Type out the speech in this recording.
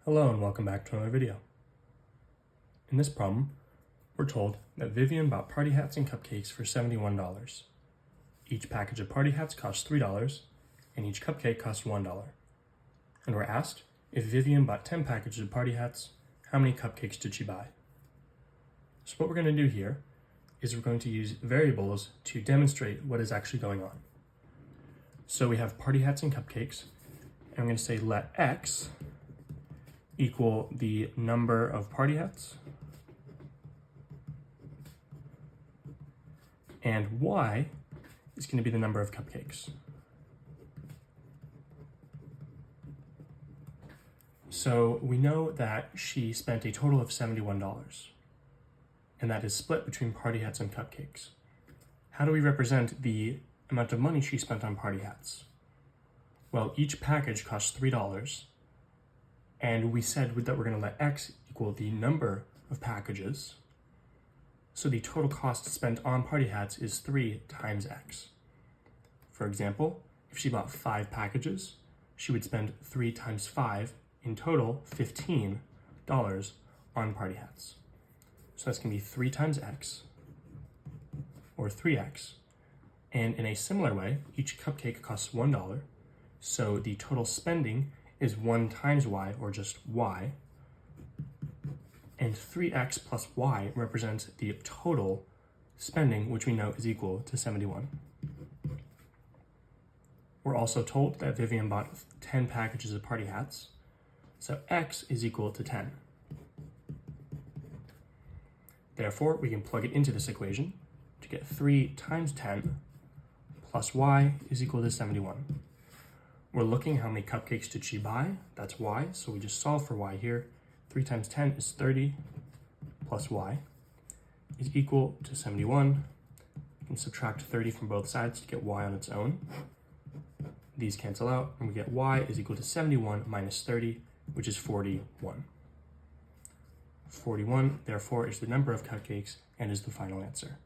Hello and welcome back to another video. In this problem, we're told that Vivian bought party hats and cupcakes for $71. Each package of party hats costs $3 and each cupcake costs $1. And we're asked, if Vivian bought 10 packages of party hats, how many cupcakes did she buy? So what we're going to do here is we're going to use variables to demonstrate what is actually going on. So we have party hats and cupcakes, and I'm going to say let x equal the number of party hats, and y is going to be the number of cupcakes. So we know that she spent a total of $71, and that is split between party hats and cupcakes. How do we represent the amount of money she spent on party hats? Well, each package costs $3, and we said that we're going to let x equal the number of packages. So the total cost spent on party hats is 3 times x. For example, if she bought 5 packages, she would spend 3 times 5, in total $15 on party hats. So that's going to be 3 times x, or 3x. And in a similar way, each cupcake costs $1, so the total spending is 1 times y, or just y, and 3x plus y represents the total spending, which we know is equal to 71. We're also told that Vivian bought 10 packages of party hats, so x is equal to 10. Therefore, we can plug it into this equation to get 3 times 10 plus y is equal to 71. We're looking how many cupcakes did she buy, that's y, so we just solve for y here. 3 times 10 is 30 plus y is equal to 71. We can subtract 30 from both sides to get y on its own. These cancel out, and we get y is equal to 71 minus 30, which is 41. 41, therefore, is the number of cupcakes and is the final answer.